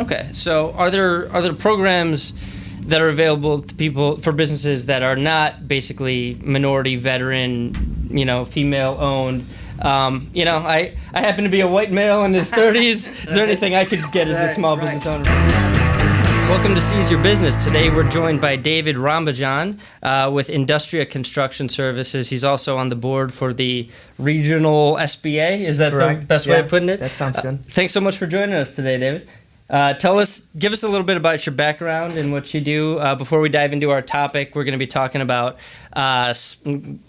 Okay, so are there programs that are available to people for businesses that are not basically minority, veteran, female owned? I happen to be a white male in his 30s. Is there anything I could get as a small business owner? Welcome to Seize Your Business. Today we're joined by David Rambhajan with Industria Construction Services. He's also on the board for the regional SBA. Is that the best way of putting it? That sounds good. Thanks so much for joining us today, David. Give us a little bit about your background and what you do. Before we dive into our topic, we're going to be talking about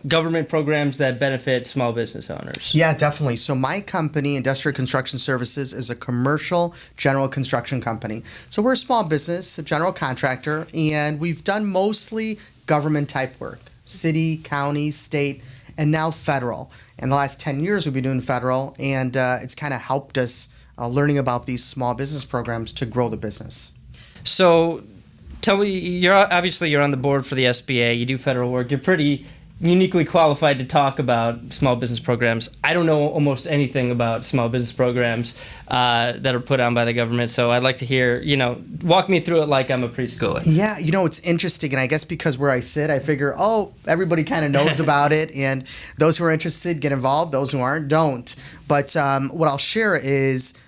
government programs that benefit small business owners. Yeah, definitely. So my company, Industrial Construction Services, is a commercial general construction company. So we're a small business, a general contractor, and we've done mostly government type work, city, county, state, and now federal. In the last 10 years, we've been doing federal, and it's kind of helped us learning about these small business programs to grow the business. So tell me, you're on the board for the SBA, you do federal work, you're pretty uniquely qualified to talk about small business programs. I don't know almost anything about small business programs that are put on by the government, so I'd like to hear, walk me through it like I'm a preschooler. Yeah, it's interesting, and I guess because where I sit, I figure, everybody kind of knows about it, and those who are interested get involved, those who aren't don't. But what I'll share is,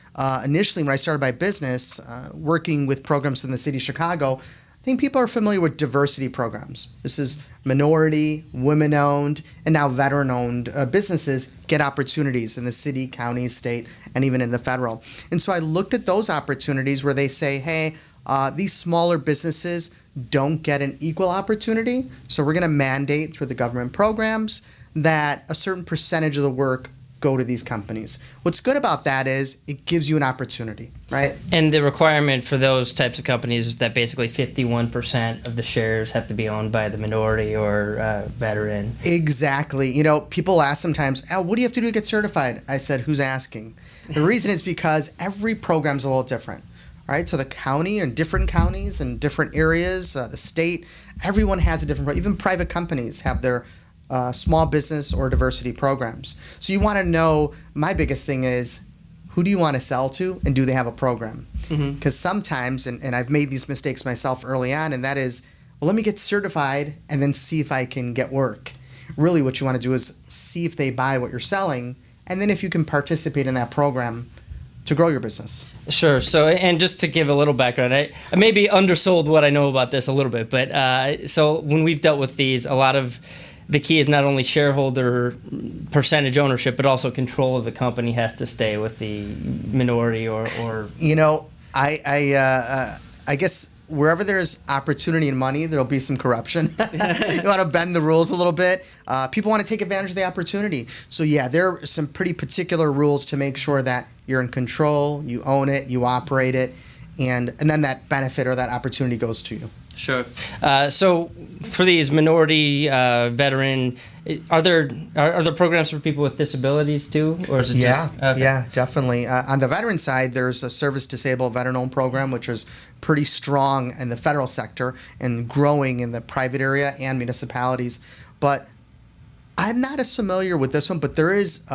initially when I started my business, working with programs in the city of Chicago, I think people are familiar with diversity programs. This is minority, women-owned, and now veteran-owned businesses get opportunities in the city, county, state, and even in the federal. And so I looked at those opportunities where they say, hey, these smaller businesses don't get an equal opportunity, so we're going to mandate through the government programs that a certain percentage of the work go to these companies. What's good about that is it gives you an opportunity, right? And the requirement for those types of companies is that basically 51% of the shares have to be owned by the minority or veteran. Exactly. People ask sometimes, Al, what do you have to do to get certified? I said, who's asking? The reason is because every program's a little different, right? So the county and different counties and different areas, the state, everyone has a different, even private companies have their small business or diversity programs. So you want to know, my biggest thing is, who do you want to sell to and do they have a program? Because sometimes, and I've made these mistakes myself early on, and that is, well, let me get certified and then see if I can get work. Really what you want to do is see if they buy what you're selling, and then if you can participate in that program to grow your business. Sure. So, and just to give a little background, I maybe undersold what I know about this a little bit, but so when we've dealt with these, a lot of the key is not only shareholder percentage ownership, but also control of the company has to stay with the minority or. I guess wherever there's opportunity and money, there'll be some corruption. You want to bend the rules a little bit. People want to take advantage of the opportunity. So yeah, there are some pretty particular rules to make sure that you're in control, you own it, you operate it, and then that benefit or that opportunity goes to you. Sure. So for these minority, veteran, are there programs for people with disabilities too, or is it Yeah, definitely. On the veteran side, there's a service disabled veteran-owned program, which is pretty strong in the federal sector and growing in the private area and municipalities. But I'm not as familiar with this one, but there is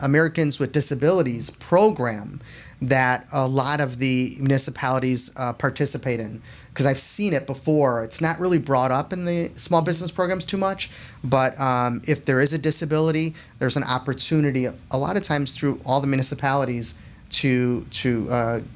Americans with Disabilities program that a lot of the municipalities participate in, because I've seen it before. It's not really brought up in the small business programs too much, but if there is a disability, there's an opportunity a lot of times through all the municipalities to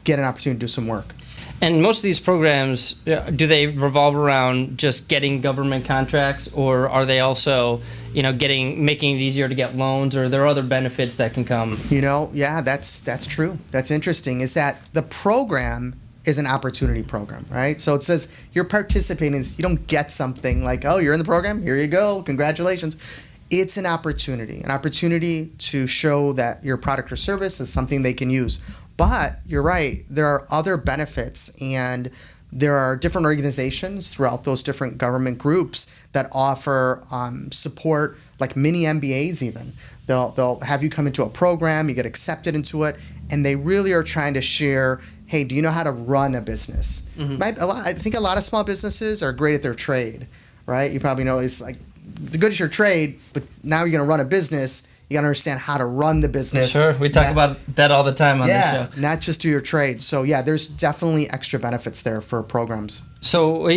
get an opportunity to do some work. And most of these programs, do they revolve around just getting government contracts, or are they also, making it easier to get loans, or are there other benefits that can come? Yeah, that's true. That's interesting, is that the program is an opportunity program, right? So it says you're participating. You don't get something like, oh, you're in the program, here you go, congratulations. It's an opportunity to show that your product or service is something they can use. But you're right, there are other benefits, and there are different organizations throughout those different government groups that offer support, like mini MBAs even. They'll have you come into a program, you get accepted into it, and they really are trying to share, hey, do you know how to run a business? I think a lot of small businesses are great at their trade, right? You probably know it's like, the good at your trade, but now you're going to run a business, you got to understand how to run the business. Sure, we talk about that all the time on this show. Not just do your trade. So yeah, there's definitely extra benefits there for programs. So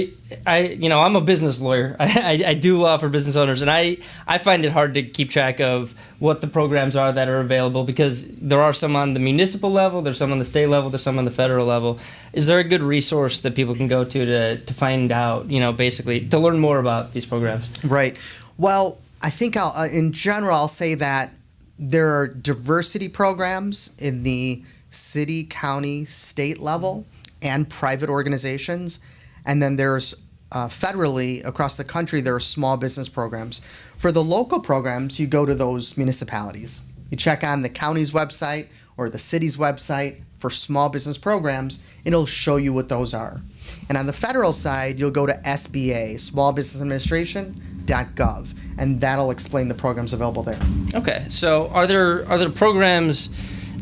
I'm a business lawyer. I do law for business owners, and I find it hard to keep track of what the programs are that are available, because there are some on the municipal level, there's some on the state level, there's some on the federal level. Is there a good resource that people can go to find out, basically to learn more about these programs? Right. Well, I think in general, I'll say that there are diversity programs in the city, county, state level, and private organizations. And then there's federally, across the country, there are small business programs. For the local programs, you go to those municipalities. You check on the county's website or the city's website for small business programs, and it'll show you what those are. And on the federal side, you'll go to SBA, smallbusinessadministration.gov, and that'll explain the programs available there. Okay, so are there programs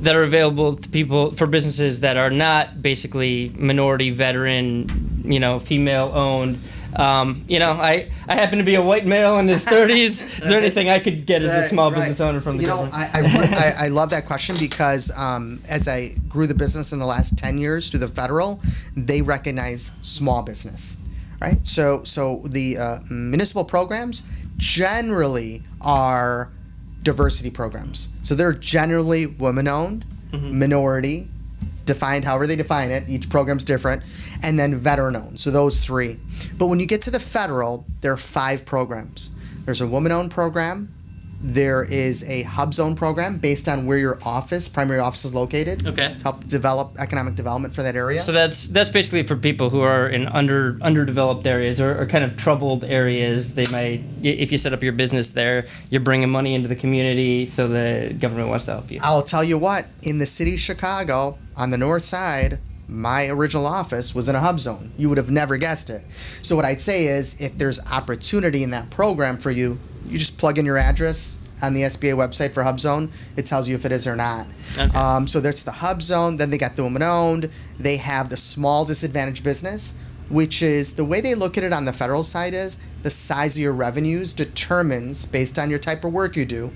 that are available to people, for businesses that are not basically minority, veteran, female owned? I happen to be a white male in his 30s. Is there anything I could get as a small business owner from the government? I love that question, because as I grew the business in the last 10 years through the federal, they recognize small business, right? So the municipal programs generally are diversity programs. So they're generally women-owned, minority, defined however they define it. Each program's different. And then veteran-owned. So those three. But when you get to the federal, there are 5 programs. There's a woman-owned program. There is a hub zone program based on where your primary office is located. Okay. To help develop economic development for that area. So that's basically for people who are in underdeveloped areas or kind of troubled areas. They might, if you set up your business there, you're bringing money into the community, so the government wants to help you. I'll tell you what, in the city of Chicago, on the north side, my original office was in a hub zone. You would have never guessed it. So what I'd say is, if there's opportunity in that program for you, you just plug in your address on the SBA website for Hub Zone. It tells you if it is or not. Okay. So there's the Hub Zone. Then they got the woman-owned. They have the small disadvantaged business, which is, the way they look at it on the federal side is, the size of your revenues determines, based on your type of work you do,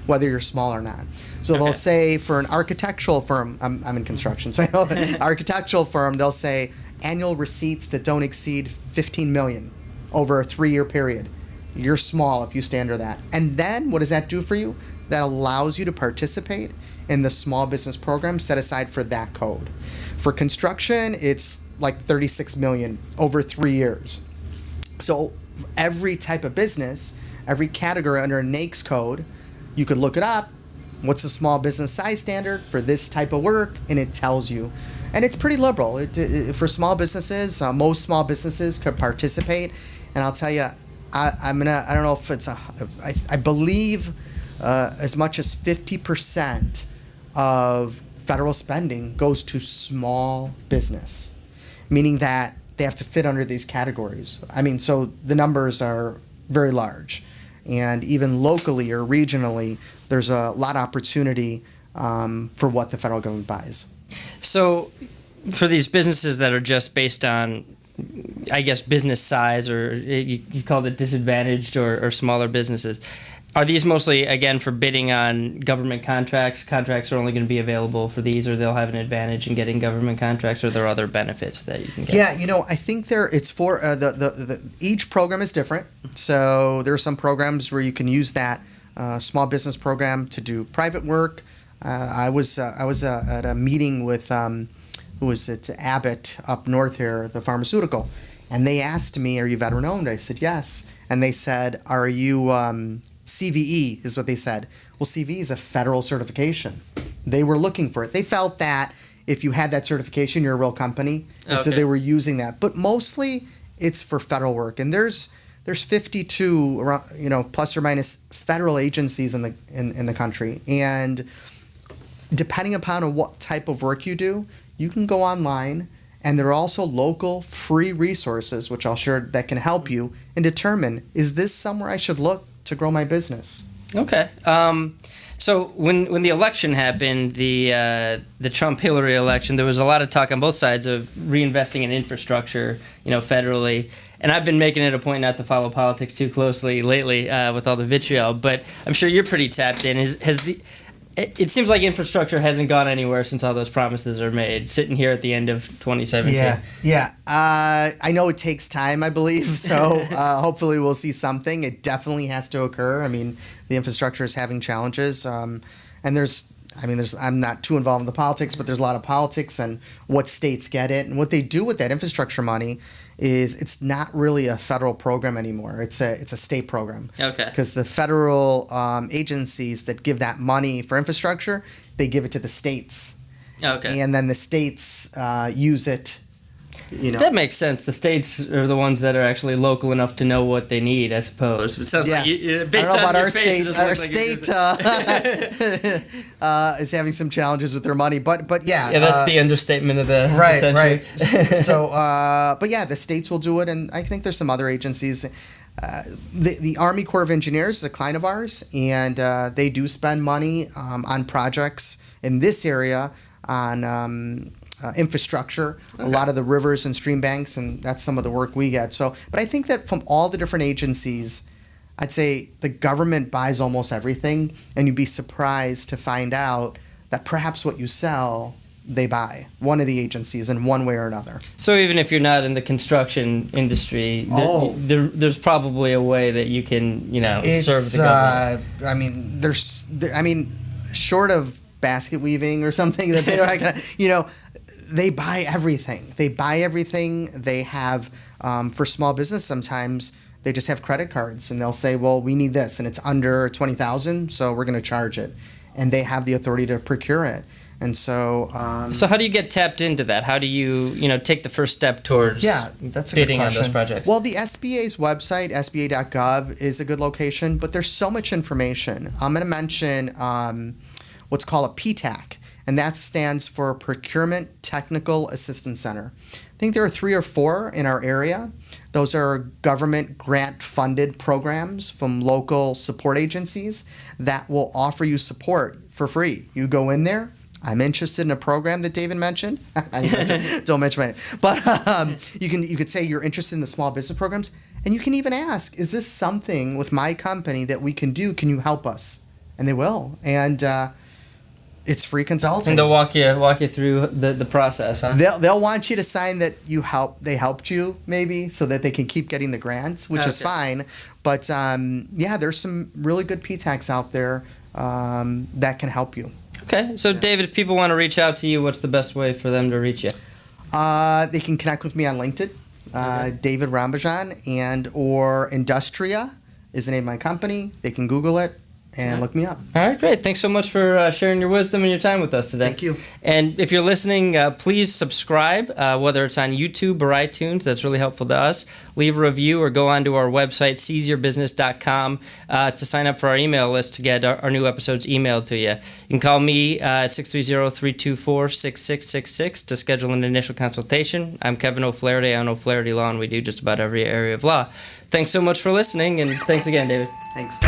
whether you're small or not. So they'll say, for an architectural firm, I'm in construction, so I know that architectural firm, they'll say annual receipts that don't exceed $15 million over a 3-year period. You're small if you stay under that. And then what does that do for you? That allows you to participate in the small business program set aside for that code. For construction, it's like $36 million over 3 years. So every type of business, every category under a NAICS code, you could look it up. What's the small business size standard for this type of work? And it tells you. And it's pretty liberal. For small businesses, most small businesses could participate. And I'll tell you, I don't know if it's I believe as much as 50% of federal spending goes to small business, meaning that they have to fit under these categories. I mean, so the numbers are very large. And even locally or regionally, there's a lot of opportunity for what the federal government buys. So for these businesses that are just based on, I guess, business size, or you call it disadvantaged or smaller businesses, are these mostly, again, for bidding on government contracts? Contracts are only going to be available for these, or they'll have an advantage in getting government contracts, or there are other benefits that you can get? Yeah, I think it's for each program is different. So there are some programs where you can use that small business program to do private work. I was at a meeting with who was at Abbott up north here, the pharmaceutical, and they asked me, "Are you veteran owned?" I said, "Yes." And they said, "Are you CVE?" is what they said. Well, CVE is a federal certification. They were looking for it. They felt that if you had that certification, you're a real company, and so they were using that. But mostly, it's for federal work, and there's 52 plus or minus federal agencies in the country, and depending upon what type of work you do, you can go online, and there are also local free resources, which I'll share, that can help you and determine, is this somewhere I should look to grow my business? Okay. So when the election happened, the Trump-Hillary election, there was a lot of talk on both sides of reinvesting in infrastructure, federally. And I've been making it a point not to follow politics too closely lately with all the vitriol. But I'm sure you're pretty tapped in. It seems like infrastructure hasn't gone anywhere since all those promises are made, sitting here at the end of 2017. Yeah. I know it takes time, I believe, so hopefully we'll see something. It definitely has to occur. I mean, the infrastructure is having challenges, and I'm not too involved in the politics, but there's a lot of politics and what states get it. And what they do with that infrastructure money is it's not really a federal program anymore. It's a state program. Okay. Because the federal agencies that give that money for infrastructure, they give it to the states. Okay. And then the states use it. That makes sense. The states are the ones that are actually local enough to know what they need, I suppose. It sounds like based on your face, it doesn't look state is having some challenges with their money, but yeah. Yeah, that's the understatement of the century. Right. So, but yeah, the states will do it, and I think there's some other agencies. The Army Corps of Engineers is a client of ours, and they do spend money on projects in this area on infrastructure, okay. A lot of the rivers and stream banks, and that's some of the work we get. So, but I think that from all the different agencies, I'd say the government buys almost everything, and you'd be surprised to find out that perhaps what you sell, they buy, one of the agencies in one way or another. So even if you're not in the construction industry, there's probably a way that you can, serve the government. Short of basket weaving or something that they're not gonna, they buy everything. They have, for small business sometimes, they just have credit cards and they'll say, well, we need this and it's under $20,000, so we're going to charge it. And they have the authority to procure it. And so... so how do you get tapped into that? How do you, take the first step towards that's a bidding good on question. those projects? Well, the SBA's website, sba.gov, is a good location, but there's so much information. I'm going to mention what's called a PTAC, and that stands for Procurement Technical Assistance Center. I think there are 3 or 4 in our area. Those are government grant-funded programs from local support agencies that will offer you support for free. You go in there. I'm interested in a program that David mentioned. Don't mention my name. But you could say you're interested in the small business programs, and you can even ask, is this something with my company that we can do? Can you help us? And they will. And it's free consulting. And they'll walk you through the process, huh? They'll want you to sign that they helped you, maybe, so that they can keep getting the grants, which is fine. But there's some really good PTACs out there that can help you. Okay, so David, if people want to reach out to you, what's the best way for them to reach you? They can connect with me on LinkedIn, David Rambhajan, and or Industria is the name of my company. They can Google it and look me up. All right, great. Thanks so much for sharing your wisdom and your time with us today. Thank you. And if you're listening, please subscribe, whether it's on YouTube or iTunes. That's really helpful to us. Leave a review or go onto our website, seizeyourbusiness.com, to sign up for our email list to get our new episodes emailed to you. You can call me at 630-324-6666 to schedule an initial consultation. I'm Kevin O'Flaherty. I own O'Flaherty Law, and we do just about every area of law. Thanks so much for listening, and thanks again, David. Thanks.